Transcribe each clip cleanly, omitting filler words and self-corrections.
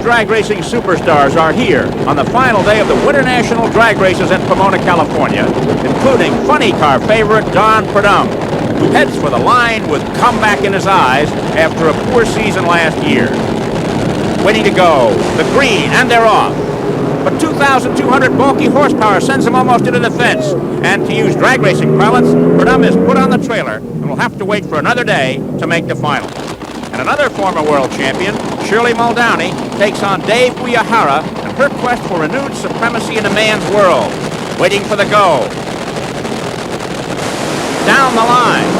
drag racing superstars are here on the final day of the Winter National drag races at Pomona, California, including funny car favorite Don Perdum, who heads for the line with comeback in his eyes after a poor season last year. Waiting to go, the green, and they're off. But 2,200 bulky horsepower sends him almost into the fence. And to use drag racing parlance, Perdum is put on the trailer and will have to wait for another day to make the final. And another former world champion, Shirley Muldowney, takes on Dave Uyehara in her quest for renewed supremacy in a man's world. Waiting for the go. Down the line,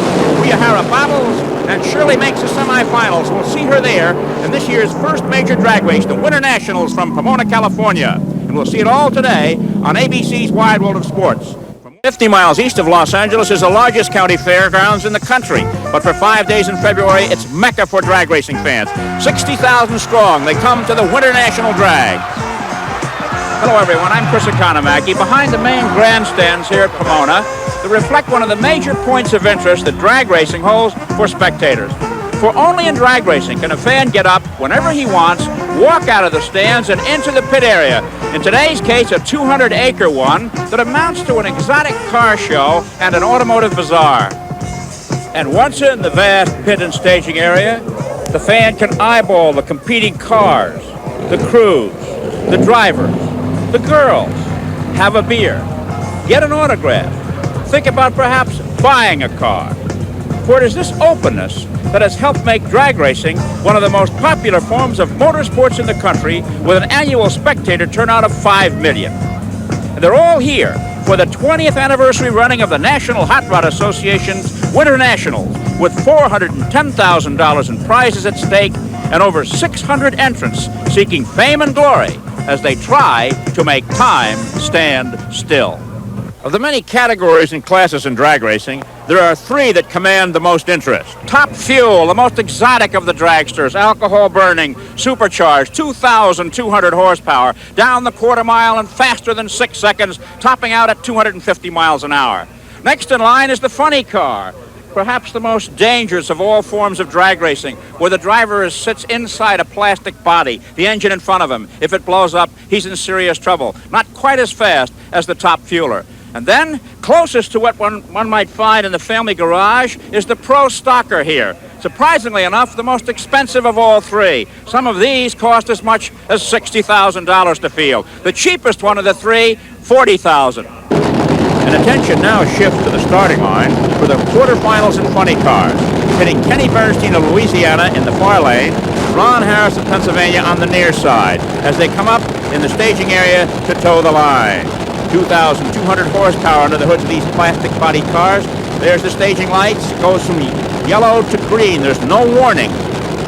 Uyehara battles, and Shirley makes the semifinals. We'll see her there in this year's first major drag race, the Winter Nationals from Pomona, California. And we'll see it all today on ABC's Wide World of Sports. 50 miles east of Los Angeles is the largest county fairgrounds in the country. But for 5 days in February, it's Mecca for drag racing fans. 60,000 strong, they come to the Winter National Drag. Hello, everyone. I'm Chris Economaki. Behind the main grandstands here at Pomona, they reflect one of the major points of interest that drag racing holds for spectators. For only in drag racing can a fan get up whenever he wants, walk out of the stands and into the pit area. In today's case, a 200-acre one that amounts to an exotic car show and an automotive bazaar. And once in the vast pit and staging area, the fan can eyeball the competing cars, the crews, the drivers, the girls, have a beer, get an autograph, think about perhaps buying a car. For it is this openness that has helped make drag racing one of the most popular forms of motorsports in the country, with an annual spectator turnout of 5 million. And they're all here for the 20th anniversary running of the National Hot Rod Association's Winter Nationals, with $410,000 in prizes at stake and over 600 entrants seeking fame and glory as they try to make time stand still. Of the many categories and classes in drag racing, there are 3 that command the most interest. Top Fuel, the most exotic of the dragsters, alcohol burning, supercharged, 2,200 horsepower, down the quarter mile and faster than 6 seconds, topping out at 250 miles an hour. Next in line is the Funny Car, perhaps the most dangerous of all forms of drag racing, where the driver sits inside a plastic body, the engine in front of him. If it blows up, he's in serious trouble. Not quite as fast as the Top Fueler. And then, closest to what one might find in the family garage is the Pro Stocker here. Surprisingly enough, the most expensive of all 3. Some of these cost as much as $60,000 to field. The cheapest one of the 3, $40,000. And attention now shifts to the starting line for the quarterfinals in funny cars, pitting Kenny Bernstein of Louisiana in the far lane, Ron Harris of Pennsylvania on the near side, as they come up in the staging area to toe the line. 2,200 horsepower under the hoods of these plastic body cars. There's the staging lights. It goes from yellow to green. There's no warning.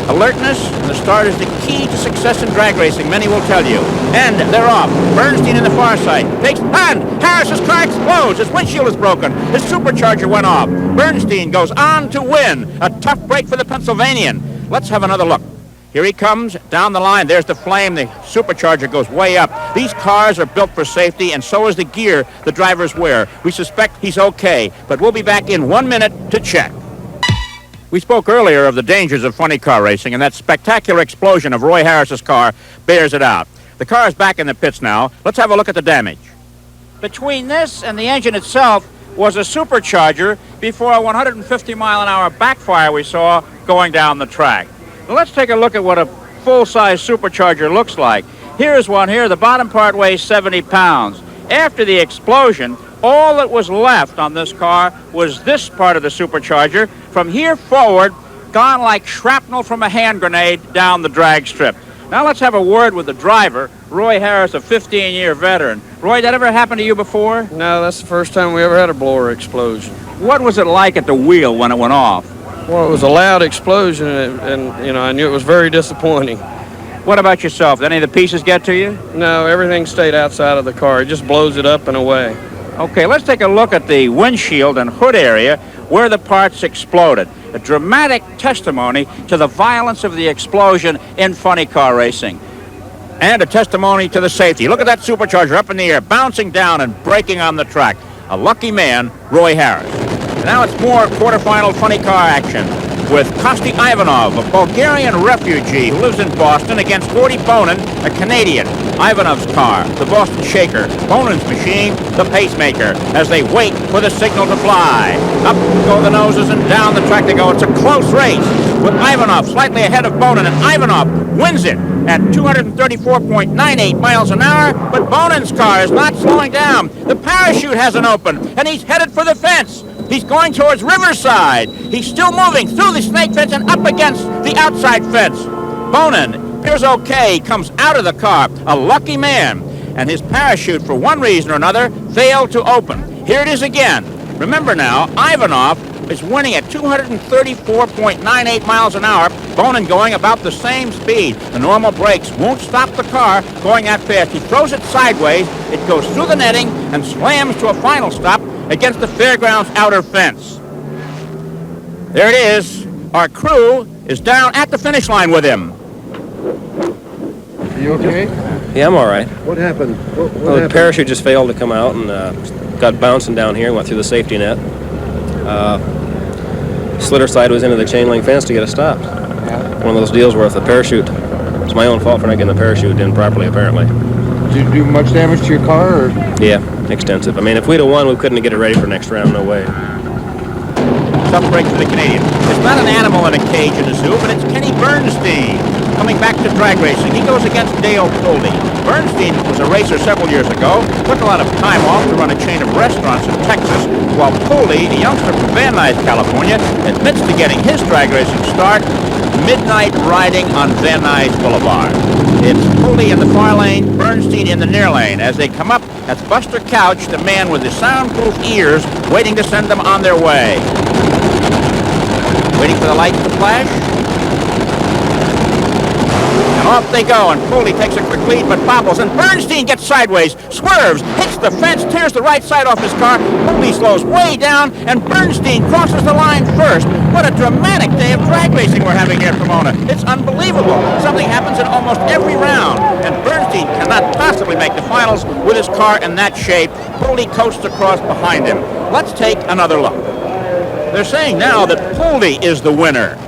Alertness and the start is the key to success in drag racing, many will tell you. And they're off. Bernstein in the far side takes, and Harris's car explodes. His windshield is broken. His supercharger went off. Bernstein goes on to win. A tough break for the Pennsylvanian. Let's have another look. Here he comes down the line. There's the flame. The supercharger goes way up. These cars are built for safety, and so is the gear the drivers wear. We suspect he's okay, but we'll be back in 1 minute to check. We spoke earlier of the dangers of funny car racing, and that spectacular explosion of Roy Harris's car bears it out. The car is back in the pits now. Let's have a look at the damage. Between this and the engine itself was a supercharger before a 150-mile-an-hour backfire we saw going down the track. Now let's take a look at what a full-size supercharger looks like. Here's one here. The bottom part weighs 70 pounds. After the explosion, all that was left on this car was this part of the supercharger. From here forward, gone like shrapnel from a hand grenade down the drag strip. Now let's have a word with the driver, Roy Harris, a 15-year veteran. Roy, that ever happened to you before? No, that's the first time we ever had a blower explosion. What was it like at the wheel when it went off? Well, it was a loud explosion, and you know, I knew it was very disappointing. What about yourself? Did any of the pieces get to you? No, everything stayed outside of the car. It just blows it up and away. Okay, let's take a look at the windshield and hood area where the parts exploded. A dramatic testimony to the violence of the explosion in funny car racing. And a testimony to the safety. Look at that supercharger up in the air, bouncing down and braking on the track. A lucky man, Roy Harris. Now it's more quarterfinal funny car action. with Kosti Ivanov, a Bulgarian refugee who lives in Boston, against Gordy Bonin, a Canadian. Ivanov's car, the Boston Shaker. Bonin's machine, the Pacemaker, as they wait for the signal to fly. Up go the noses and down the track they go. It's a close race with Ivanov slightly ahead of Bonin, and Ivanov wins it at 234.98 miles an hour, but Bonin's car is not slowing down. The parachute hasn't opened, and he's headed for the fence. He's going towards Riverside. He's still moving through the snake fence and up against the outside fence. Bonin appears okay. He comes out of the car, a lucky man, and his parachute, for one reason or another, failed to open. Here it is again. Remember now, Ivanov is winning at 234.98 miles an hour. Bonin going about the same speed. The normal brakes won't stop the car going that fast. He throws it sideways. It goes through the netting and slams to a final stop against the fairground's outer fence. There it is. Our crew is down at the finish line with him. Are you okay? Yeah, I'm all right. What happened? What The parachute just failed to come out and got bouncing down here, went through the safety net. Slitter side was into the chain link fence to get it stopped. Yeah. One of those deals where if the parachute, it's my own fault for not getting the parachute in properly, apparently. Did you do much damage to your car? Or? Yeah, extensive. I mean, if we'd have won, we couldn't get it ready for next round, no way. Tough break for the Canadian. It's not an animal in a cage in a zoo, but it's Kenny Bernstein coming back to drag racing. He goes against Dale Coldy. Bernstein was a racer several years ago, took a lot of time off to run a chain of restaurants in Texas, while Coldy, a youngster from Van Nuys, California, admits to getting his drag racing start midnight riding on Van Nuys Boulevard. It's Coldy in the far lane, Bernstein in the near lane. As they come up, that's Buster Couch, the man with the soundproof ears, waiting to send them on their way. Waiting for the lights to flash. And off they go, and Coldy takes a quick lead, but bobbles, and Bernstein gets sideways, swerves, hits the fence, tears the right side off his car. Coldy slows way down, and Bernstein crosses the line first. What a dramatic day of drag racing we're having here at Pomona. It's unbelievable. Something happens in almost every round, and Bernstein cannot possibly make the finals with his car in that shape. Coldy coasts across behind him. Let's take another look. They're saying now that Coldy is the winner.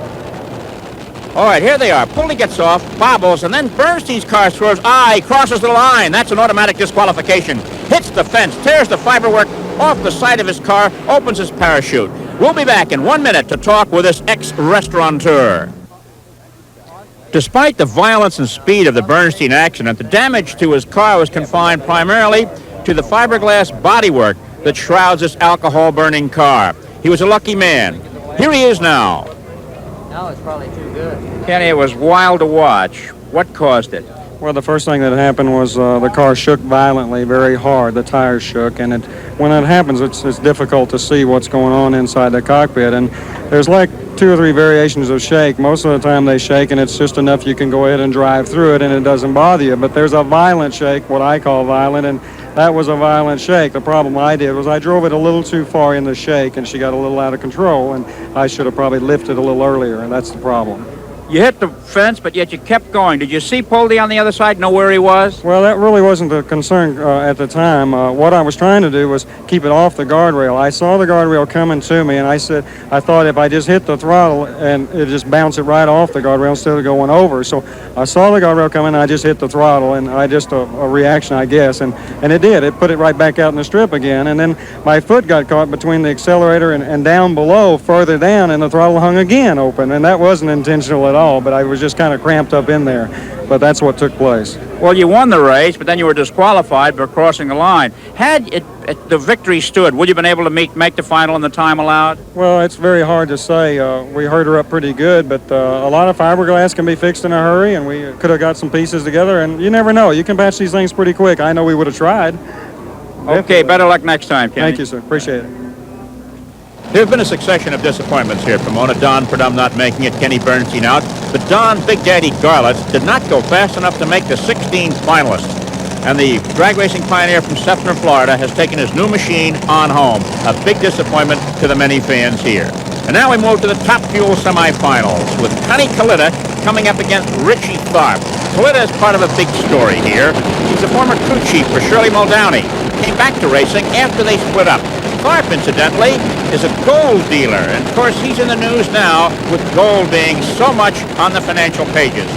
All right, here they are. Coldy gets off, bobbles, and then Bernstein's car swerves. He crosses the line. That's an automatic disqualification. Hits the fence, tears the fiberwork off the side of his car, opens his parachute. We'll be back in 1 minute to talk with this ex-restaurateur. Despite the violence and speed of the Bernstein accident, the damage to his car was confined primarily to the fiberglass bodywork that shrouds this alcohol-burning car. He was a lucky man. Here he is now. No, it's probably too good. Kenny, it was wild to watch. What caused it? Well, the first thing that happened was the car shook violently, very hard. The tires shook, and when that happens, it's difficult to see what's going on inside the cockpit. And there's like 2 or 3 variations of shake. Most of the time they shake, and it's just enough you can go ahead and drive through it, and it doesn't bother you. But there's a violent shake, what I call violent, and that was a violent shake. The problem I did was I drove it a little too far in the shake, and she got a little out of control, and I should have probably lifted a little earlier, and that's the problem. You hit the fence, but yet you kept going. Did you see Coldy on the other side, know where he was? Well, that really wasn't the concern at the time. What I was trying to do was keep it off the guardrail. I saw the guardrail coming to me, and I thought if I just hit the throttle and it just bounce it right off the guardrail instead of going over. So I saw the guardrail coming, and I just hit the throttle, and I just a reaction, I guess, and it did. It put it right back out in the strip again, and then my foot got caught between the accelerator and down below, further down, and the throttle hung again open, and that wasn't intentional at all, but I was just kind of cramped up in there. But that's what took place. Well, you won the race, but then you were disqualified for crossing the line. Had the victory stood, would you have been able to make the final in the time allowed? Well, it's very hard to say. We hurt her up pretty good, but a lot of fiberglass can be fixed in a hurry, and we could have got some pieces together, and you never know. You can patch these things pretty quick. I know we would have tried. Okay, better luck next time, Kenny. Thank you, sir. Appreciate it. There have been a succession of disappointments here at Pomona. Don Purdom not making it, Kenny Bernstein out. But Don Big Daddy Garlitz did not go fast enough to make the 16 finalists. And the drag racing pioneer from Sefner, Florida, has taken his new machine on home. A big disappointment to the many fans here. And now we move to the Top Fuel semifinals with Connie Kalitta coming up against Richie Tharp. Kalitta is part of a big story here. He's a former crew chief for Shirley Muldowney. Came back to racing after they split up. Tharp, incidentally, is a gold dealer. And, of course, he's in the news now with gold being so much on the financial pages.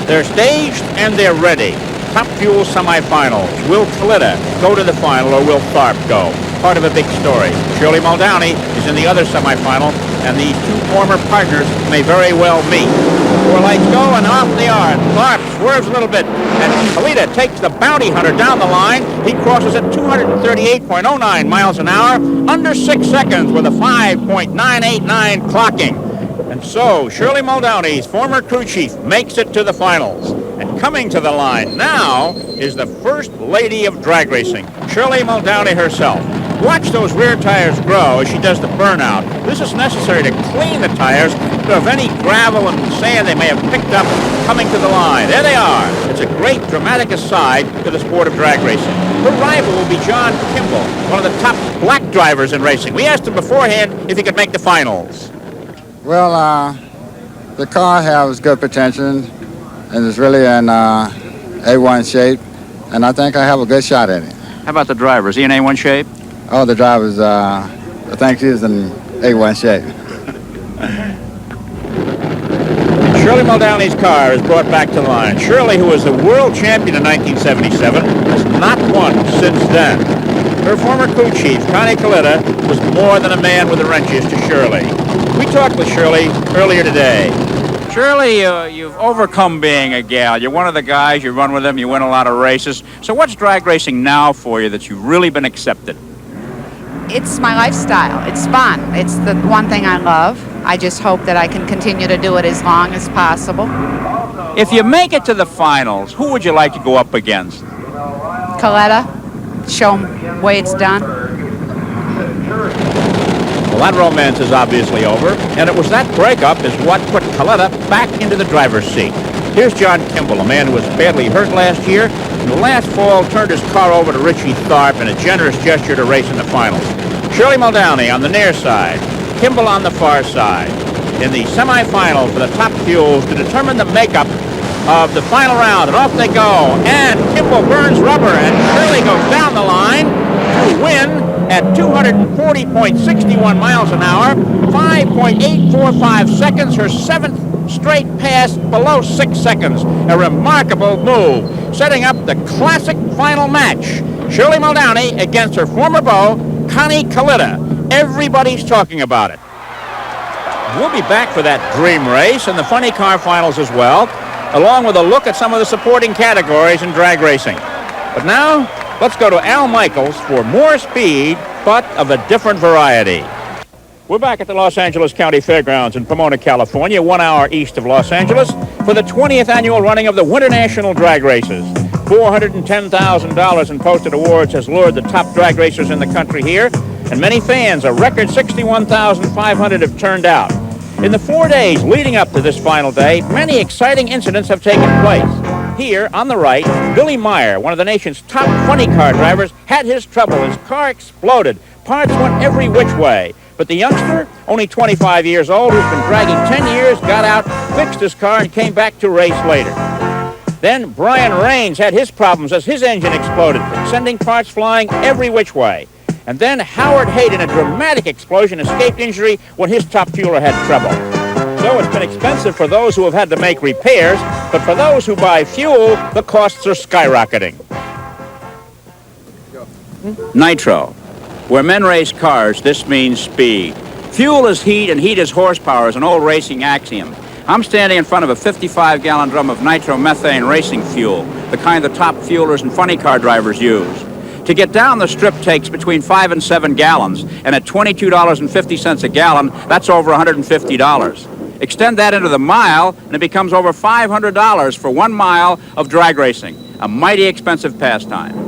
They're staged and they're ready. Top Fuel semifinals. Will Kalitta go to the final or will Tharp go? Part of a big story. Shirley Muldowney is in the other semifinal, and these two former partners may very well meet. 4 lights go, and off they are. Tharp swerves a little bit, and Kalitta takes the bounty hunter down the line. He crosses at 238.09 miles an hour, under 6 seconds with a 5.989 clocking. And so, Shirley Muldowney's former crew chief makes it to the finals. And coming to the line now is the first lady of drag racing, Shirley Muldowney herself. Watch those rear tires grow as she does the burnout. This is necessary to clean the tires of any gravel and sand they may have picked up coming to the line. There they are. It's a great dramatic aside to the sport of drag racing. Her rival will be John Kimball, one of the top black drivers in racing. We asked him beforehand if he could make the finals. Well, the car has good potential and it's really in A1 shape, and I think I have a good shot at it. How about the driver? Is he in A1 shape? Oh, the driver's, I think he's in A1 shape. Shirley Muldowney's car is brought back to line. Shirley, who was a world champion in 1977, has not won since then. Her former crew chief, Connie Kalitta, was more than a man with the wrenches to Shirley. We talked with Shirley earlier today. Shirley, you've overcome being a gal. You're one of the guys, you run with them, you win a lot of races. So what's drag racing now for you that you've really been accepted? It's my lifestyle. It's fun. It's the one thing I love. I just hope that I can continue to do it as long as possible. If you make it to the finals, who would you like to go up against? Kalitta, show them the way it's done. Well, that romance is obviously over, and it was that breakup is what put Kalitta back into the driver's seat. Here's John Kimball, a man who was badly hurt last year, and last fall turned his car over to Richie Tharp in a generous gesture to race in the finals. Shirley Muldowney on the near side, Kimball on the far side. In the semifinals for the top fuels to determine the makeup of the final round, and off they go. And Kimball burns rubber, and Shirley goes down the line to win at 240.61 miles an hour, 5.845 seconds, her 7th straight pass below 6 seconds. A remarkable move, setting up the classic final match. Shirley Muldowney against her former beau, Connie Kalitta. Everybody's talking about it. We'll be back for that dream race and the funny car finals as well, along with a look at some of the supporting categories in drag racing. But now, let's go to Al Michaels for more speed, but of a different variety. We're back at the Los Angeles County Fairgrounds in Pomona, California, 1 hour east of Los Angeles, for the 20th annual running of the Winternational drag races. $410,000 in posted awards has lured the top drag racers in the country here, and many fans, a record 61,500, have turned out. In the 4 days leading up to this final day, many exciting incidents have taken place. Here, on the right, Billy Meyer, one of the nation's top funny car drivers, had his trouble. His car exploded. Parts went every which way. But the youngster, only 25 years old, who's been dragging 10 years, got out, fixed his car, and came back to race later. Then Brian Raines had his problems as his engine exploded, sending parts flying every which way. And then Howard Hayden, a dramatic explosion, escaped injury when his top fueler had trouble. So it's been expensive for those who have had to make repairs, but for those who buy fuel, the costs are skyrocketing. Nitro. Where men race cars, this means speed. Fuel is heat and heat is horsepower is an old racing axiom. I'm standing in front of a 55-gallon drum of nitromethane racing fuel, the kind the top fuelers and funny car drivers use. To get down the strip takes between 5 and 7 gallons, and at $22.50 a gallon, that's over $150. Extend that into the mile, and it becomes over $500 for 1 mile of drag racing, a mighty expensive pastime.